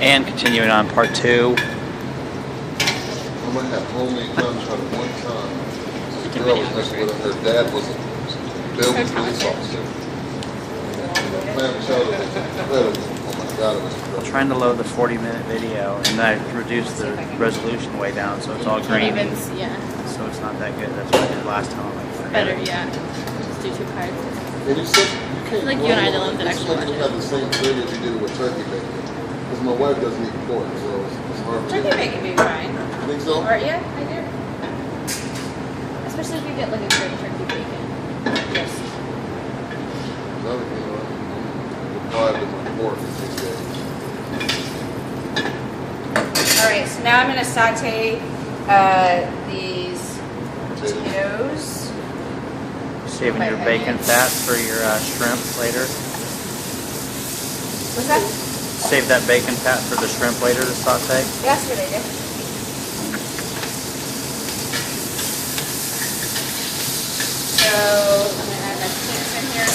And continuing on part 2. I might have homemade clam chowder one time. This girl was messing with her. Her dad was a Belgian police officer. And clam chowder was incredible. Oh my God, it was incredible. Trying to load the 40-minute video, and I reduced the resolution way down, so it's all green. Ravens, yeah. So it's not that good. That's what I did last time. Better, yeah. Just do 2 parts. And you said you can't. Like you and I, the ones that actually watch it. You have the same flavor as you did with turkey bacon. Because my wife doesn't eat pork, so it's hard. Turkey bacon be fine. You think so? Or yeah, I do. Especially if you get like a good turkey bacon. Yes. Another thing, I'm deprived of my pork these days. Alright, so now I'm going to saute these potatoes. Saving your bacon fat for your shrimp later. What's that? Save that bacon fat for the shrimp later to saute. That's what I did. So I'm going to add my potatoes in here.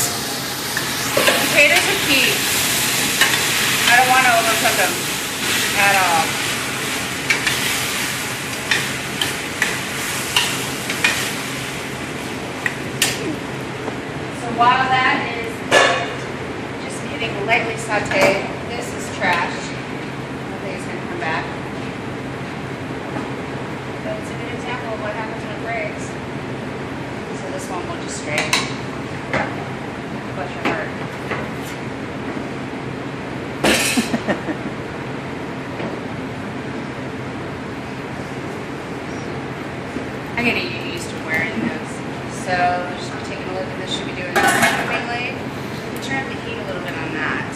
Potatoes are key. I don't want to overcook them at all. So while that is just getting lightly sauteed, this is trash. I don't think it's going to come back. But it's a good example of what happens when it breaks. So this one will just straight. Bless your heart. I'm getting used to wearing those. So just taking a look at this, should be doing this mainly. Turn up the heat a little bit on that.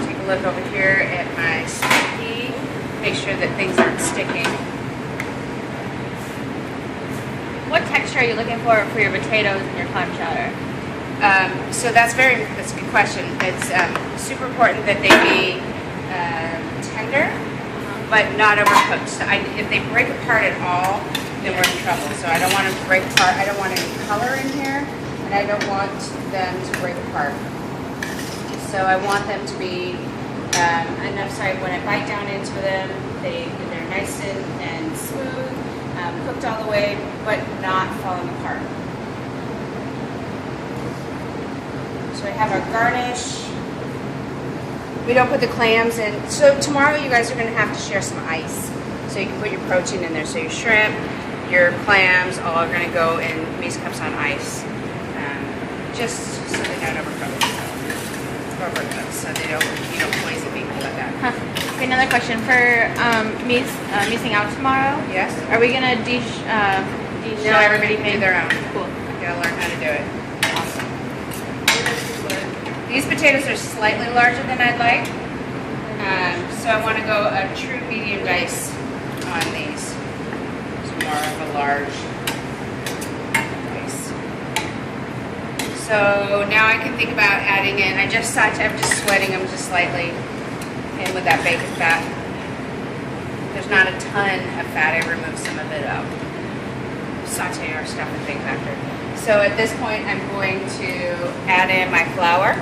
Take a look over here at my sticky. Make sure that things aren't sticking. What texture are you looking for your potatoes and your clam chowder? So that's a good question. It's super important that they be tender, but not overcooked. So if they break apart at all, then we're in trouble. So I don't want to break apart. I don't want any color in here, and I don't want them to break apart. So I want them to be enough. So when I bite down into them, they're nice and smooth, cooked all the way, but not falling apart. So I have our garnish. We don't put the clams in. So tomorrow you guys are going to have to share some ice. So you can put your protein in there. So your shrimp, your clams, all are going to go in Bisque cups on ice. Just so they don't overcook. So you don't poison me like that. Huh. Okay, another question. For missing out tomorrow, Yes? are we going to No, everybody can do their own. Cool. You gotta learn how to do it. Awesome. These potatoes are slightly larger than I'd like. So I want to go a true medium dice on these. It's more of a large dice. So now I can think about adding in, I'm just sweating them just slightly in with that bacon fat. There's not a ton of fat, I removed some of it out. Saute our stuff in Big Factor. So at this point I'm going to add in my flour.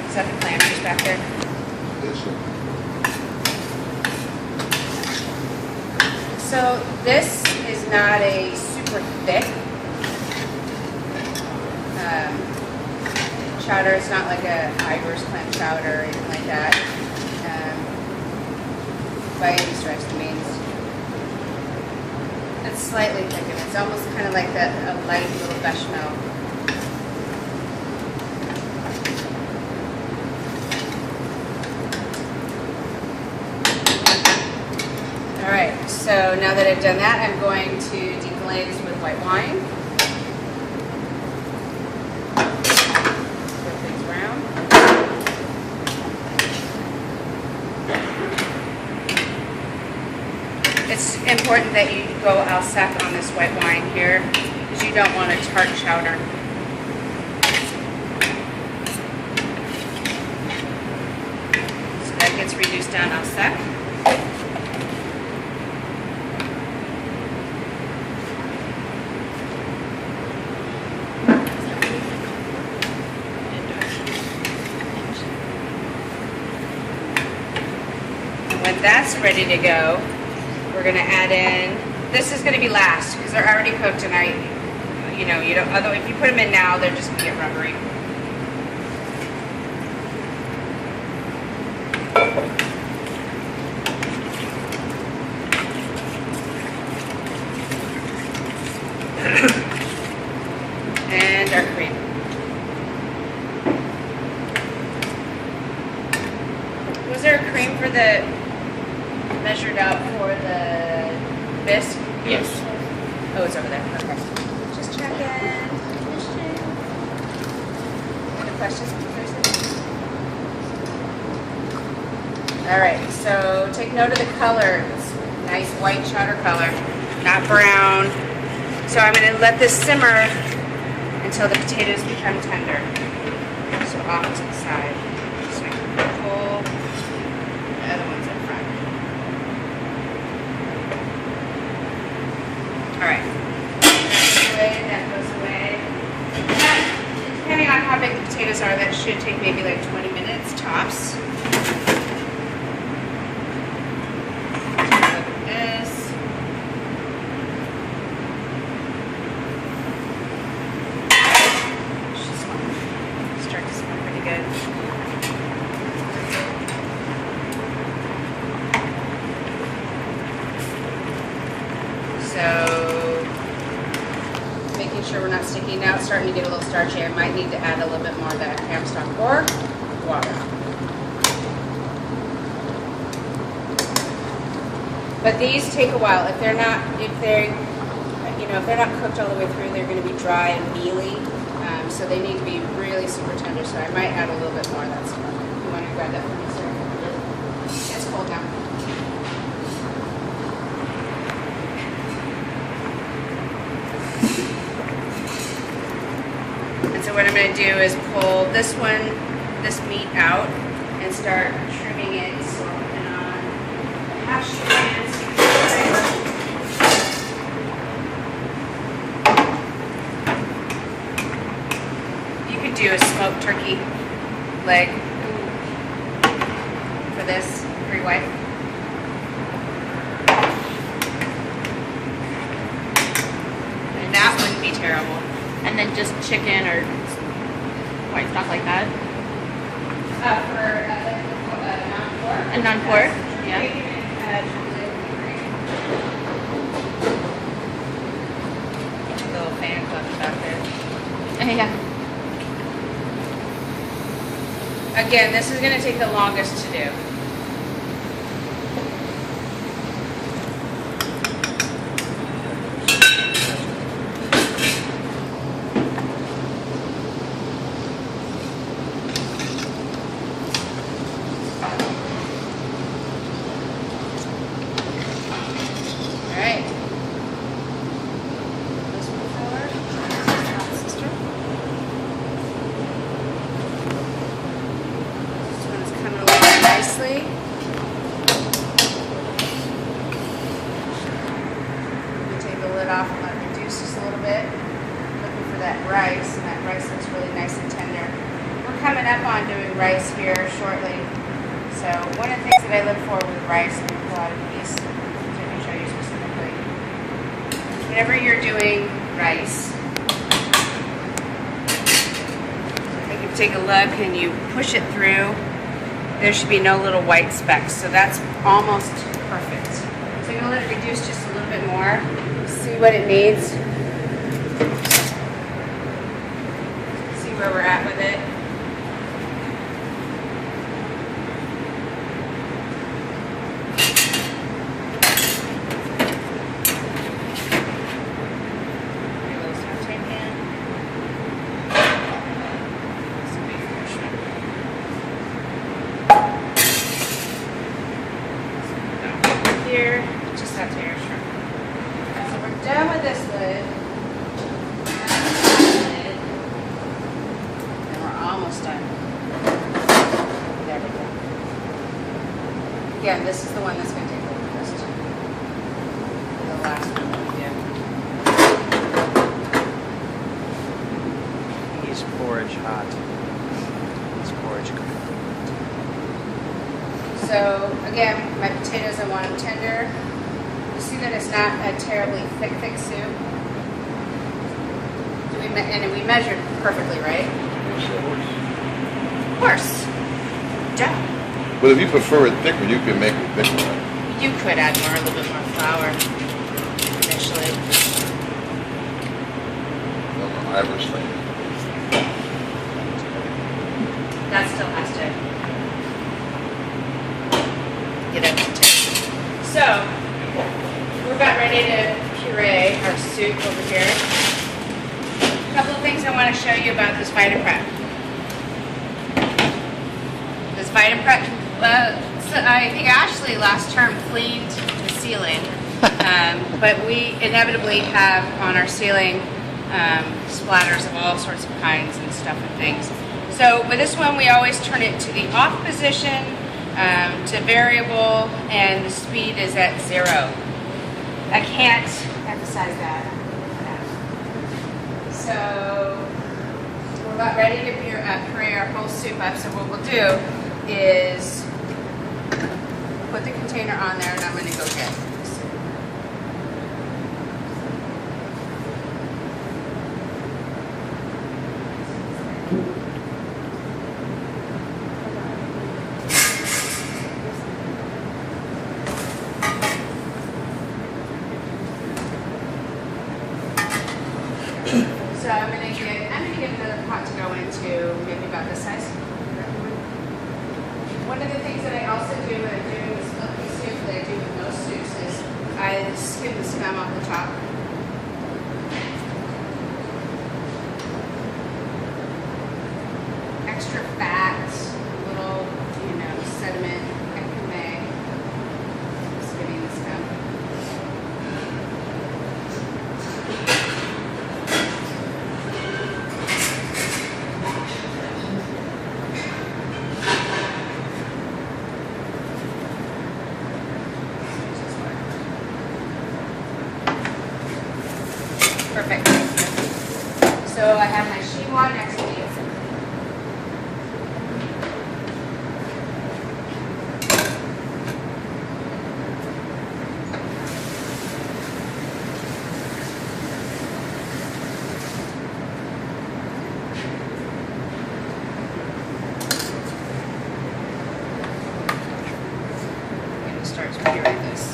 Is that the clam juice back there? So this is not a super thick chowder. It's not like a Irish clam chowder or anything like that. By any stretch of the means. It's slightly thicker. It's almost kind of like a light little bechamel. Alright, so now that I've done that, I'm going to deglaze with white wine. Flip things around. It's important that you go al sec on this white wine here, because you don't want a tart chowder. So that gets reduced down al sec. when that's ready to go, we're gonna add in, this is gonna be last because they're already cooked and you don't, although if you put them in now, they're just gonna get rubbery. And our cream. Was there a cream for the measured out for the bisque? Yes. Oh, it's over there. Okay. Just checking. Any questions? All right. So take note of the color. It's nice white chowder color, not brown. So I'm going to let this simmer until the potatoes become tender. So off to the side. So I can pull the other ones in front. Alright. That goes away. Depending on how big the potatoes are, that should take maybe like 20 minutes tops. Look at this. Start to smell pretty good. So, making sure we're not sticking out, starting to get a little starchy. I might need to add a little bit more of that clam stock or water. But these take a while. If they're not cooked all the way through, they're going to be dry and mealy. So they need to be really super tender. So I might add a little bit more of that stuff. You want to grab that for me, sir? It's cold now. And so what I'm going to do is pull this meat out and start trimming it. So I'll put it on the hash browns. Do a smoked turkey leg for this for your wife. And that wouldn't be terrible. And then just chicken or white stuff like that. For non-pork. And non-pork, yeah. Little fan club back there. Yeah. Again, this is going to take the longest to do. All right. This one forward. Sister. Coming along nicely. We take the lid off and let it reduce just a little bit. Looking for that rice, and that rice looks really nice and tender. We're coming up on doing rice here shortly. So one of the things that I look for with rice, and a lot of these, so I can show you specifically. Whenever you're doing rice, if you take a look and you push it through, there should be no little white specks, so that's almost perfect. So I'm going to let it reduce just a little bit more, see what it needs, see where we're at with it. A little saute pan. This will be fresh one. Here, just saute your shrimp. So we're done with this lid. And we're almost done. There we go. Again, this is the one that's going to take the longest. The last one that we do. Use porridge hot. Use porridge cooked. So again, my potatoes, I want them tender. You see that it's not a terribly thick soup. And we measured perfectly, right? Of course. Duh. But if you prefer it thicker, you can make it thicker, right? You could add a little bit more flour initially. On the Irish thing. That still has to get up to 10. So, we're about ready to puree our soup over here. A couple of things I want to show you about this VitaPrep. This VitaPrep, so I think Ashley last term cleaned the ceiling, but we inevitably have on our ceiling splatters of all sorts of kinds and stuff and things. So with this one, we always turn it to the off position, to variable, and the speed is at 0. I can't emphasize that. So we're about ready to puree our whole soup up. So what we'll do is put the container on there, and I'm going to go get this. So I'm gonna get another pot to go into, maybe about this size. One of the things that I also do when I'm doing this milky soup that I do with most soups is I skim the scum off the top. Extra fat, little, sediment, ecume, skimming the scum. Perfect. So I have my chinois next to me. I'm going to start pureeing this.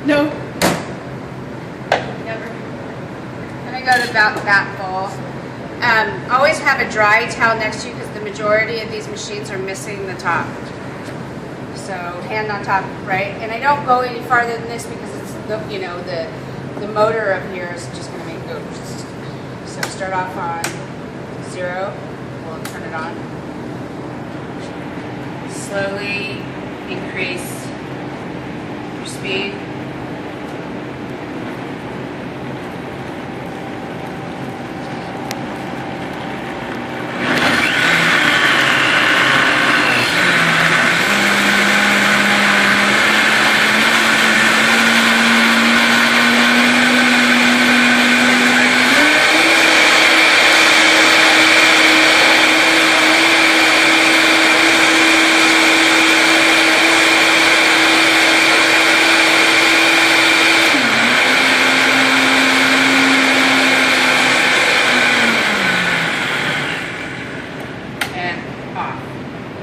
No. Never. Then I go to about that bowl. Always have a dry towel next to you because the majority of these machines are missing the top. So hand on top, right? And I don't go any farther than this because it's the motor of here is just going to make it go. So start off on 0. We'll turn it on. Slowly increase your speed.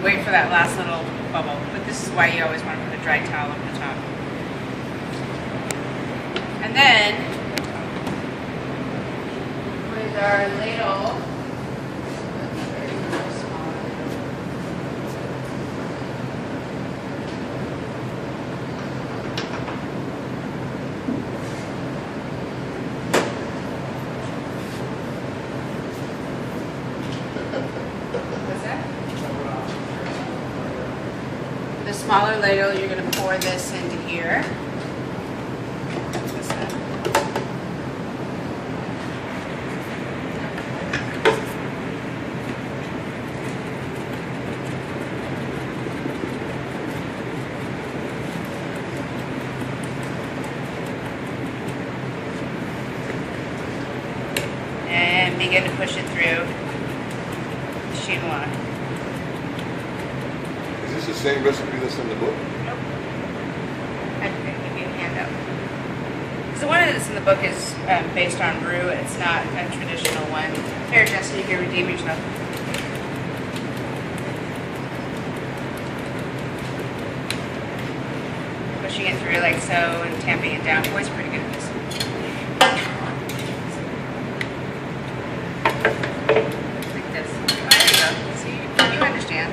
Wait for that last little bubble, but this is why you always want to put a dry towel over the top. And then, with our ladle, the smaller ladle, you're going to pour this into here. and begin to push it through chinois. Is this the same recipe that's in the book? Nope. I can give you a handout. Because the one that's in the book is based on roux. It's not a traditional one. Here, Jesse, you can redeem yourself. Pushing it through like so and tamping it down. Boy's pretty good at this. Like this. Oh, there you go. See, you understand.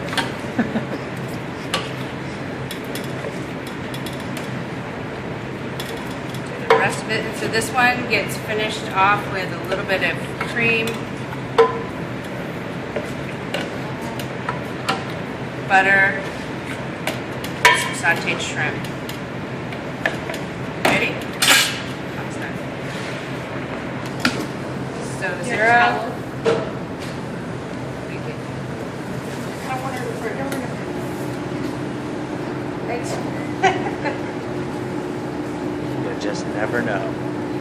Do the rest of it. And so this one gets finished off with a little bit of cream, butter, and some sauteed shrimp. Ready? So zero. Thanks. You just never know.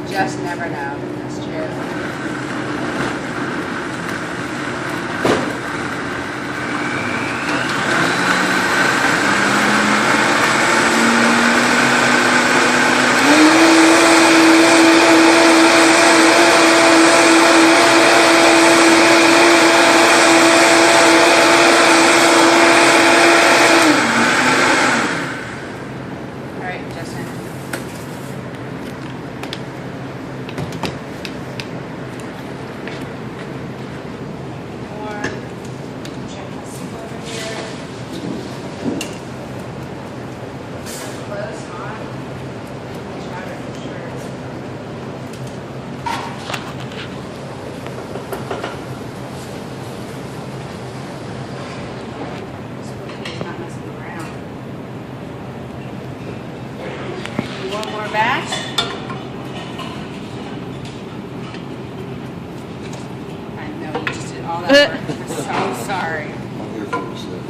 You just never know. That's true. One more batch. I know you just did all that work. I'm so sorry. I'm here for this stuff.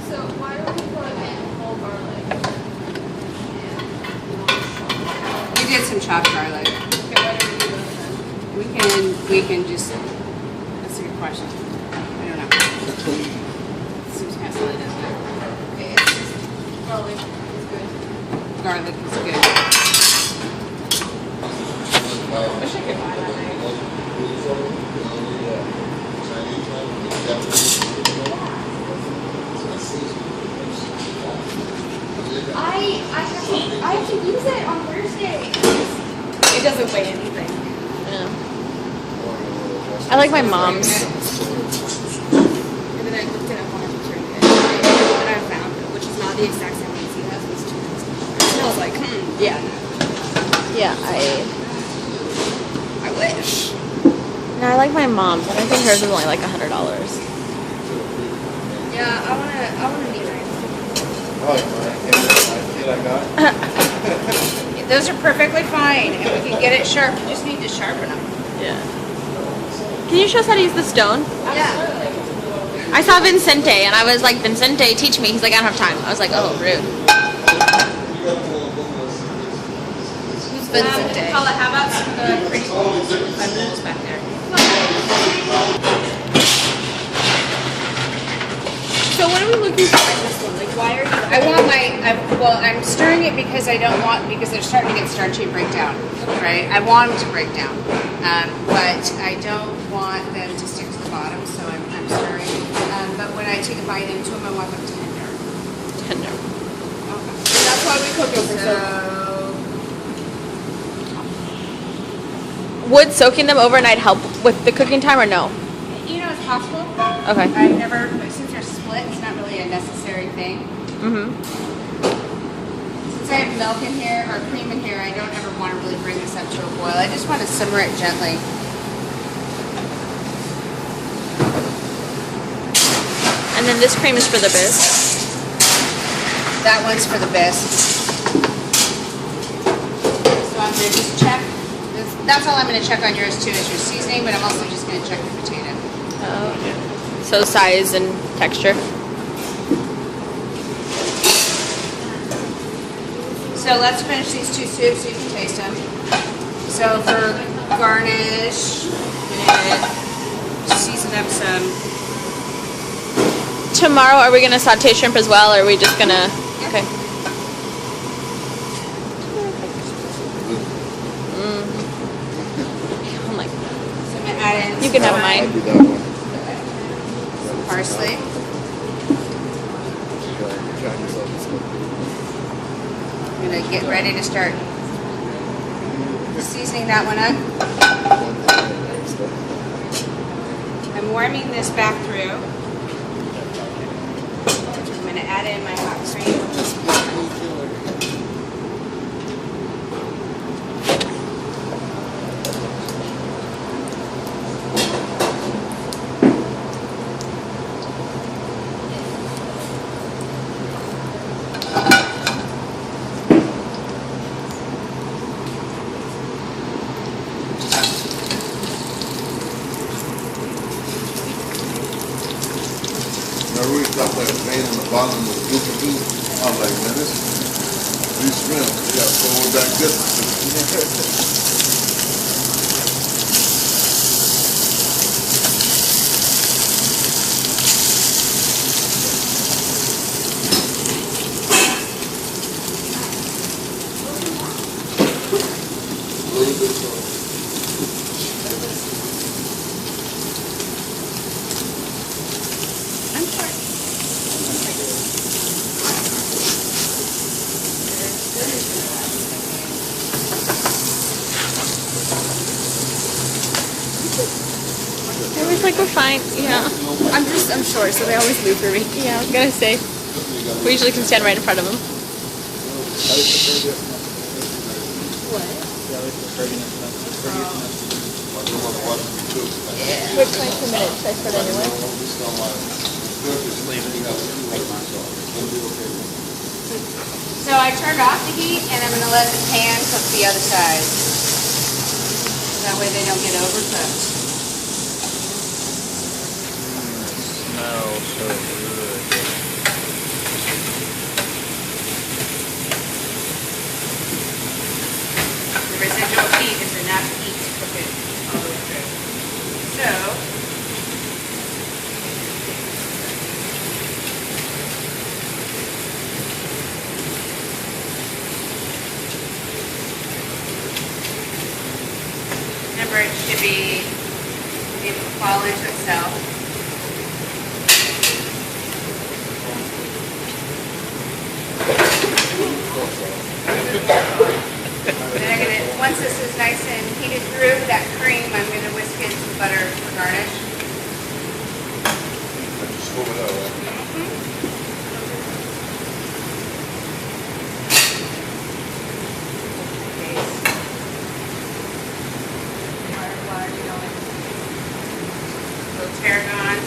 So why don't we put in whole garlic? We did some chopped garlic. We can just. That's a good question. I don't know. Seems kind of silly, doesn't it? It's just garlic is good. Garlic is good. Wish I could buy that thing. I have to use it on Thursday. It doesn't weigh anything. Yeah. I like my mom's. And then I looked it up on our picture and I found it, which is not the exact same one as he has. These two. And I was like, yeah, Yeah, I wish. no, I like my mom's. And I think hers is only like $100. Yeah, I wanna need mine. Those are perfectly fine, and we can get it sharp. You just need to sharpen them. Yeah. Can you show us how to use the stone? Yeah. I saw Vincente and I was like, Vincente, teach me. He's like, I don't have time. I was like, oh, rude. Who's Vincente? Paula, how about My bowl's back there. So what are we looking for in this one? Like, why are you? I'm stirring it because because they're starting to get starchy and break down, right? I want them to break down, but I don't want them to stick to the bottom, so I'm stirring. But when I take a bite into them, I want them tender. Tender. Okay. And that's why we cook it for So, Would soaking them overnight help with the cooking time or no? you know, it's possible. Okay. I've never, since they're split, it's not really a necessary thing. Mm-hmm. Since I have milk in here, or cream in here, I don't ever want to really bring this up to a boil. I just want to simmer it gently. And then this cream is for the bisque. That one's for the bisque. So I'm going to just check. That's all I'm going to check on yours too, is your seasoning, but I'm also just going to check the potato. Oh, okay. So size and texture. So let's finish these two soups so you can taste them. So for garnish, I'm gonna season up some. Tomorrow, are we gonna saute shrimp as well, or are we just gonna? Okay. Oh my. So I'm gonna add in. You can have I'll mine. do that one. Some parsley. Try yourself this one. I'm gonna get ready to start seasoning that one up. I'm warming this back through. I'm going to add in my hot cream. I really thought that vein in the bottom was goopy goop. I was like, man, these shrimp, they got forward back distance. A little bit so. I'm sorry. I was like, we're fine. Yeah. I'm short, so they always move for me. Yeah, I was gonna say. We usually can stand right in front of them. We're 22 minutes. Should I start anyway? So I turned off the heat and I'm going to let the pan cook the other side. That way they don't get overcooked. Smells so good. The residual heat is enough heat to cook it all the way through. So, remember it should be able to fall into itself. Then I'm gonna, once this is nice and heated through that cream, I'm gonna whisk in some butter for garnish. Just move it out, right? Little tarragon.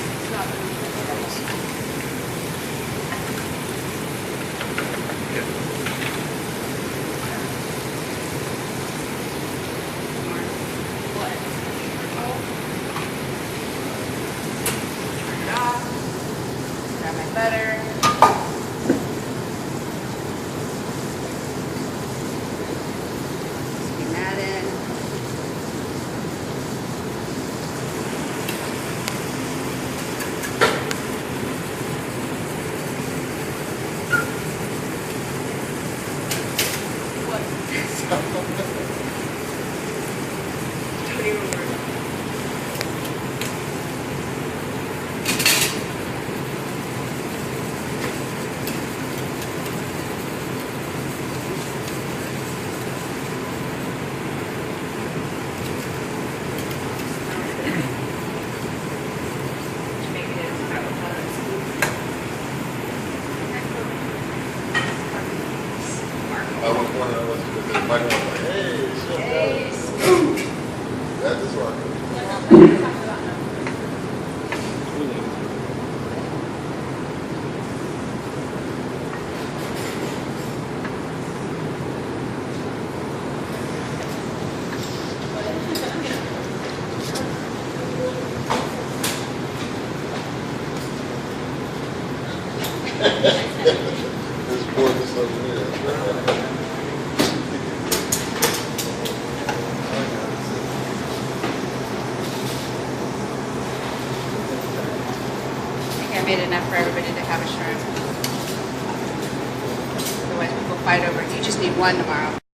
Turn it off. Grab my butter. Steam that in. Don't even worry. I was wondering, I was because Mike was like, hey, shit, that is right. This boy just over here. I made enough for everybody to have a shrimp. Otherwise people fight over it. You just need one tomorrow.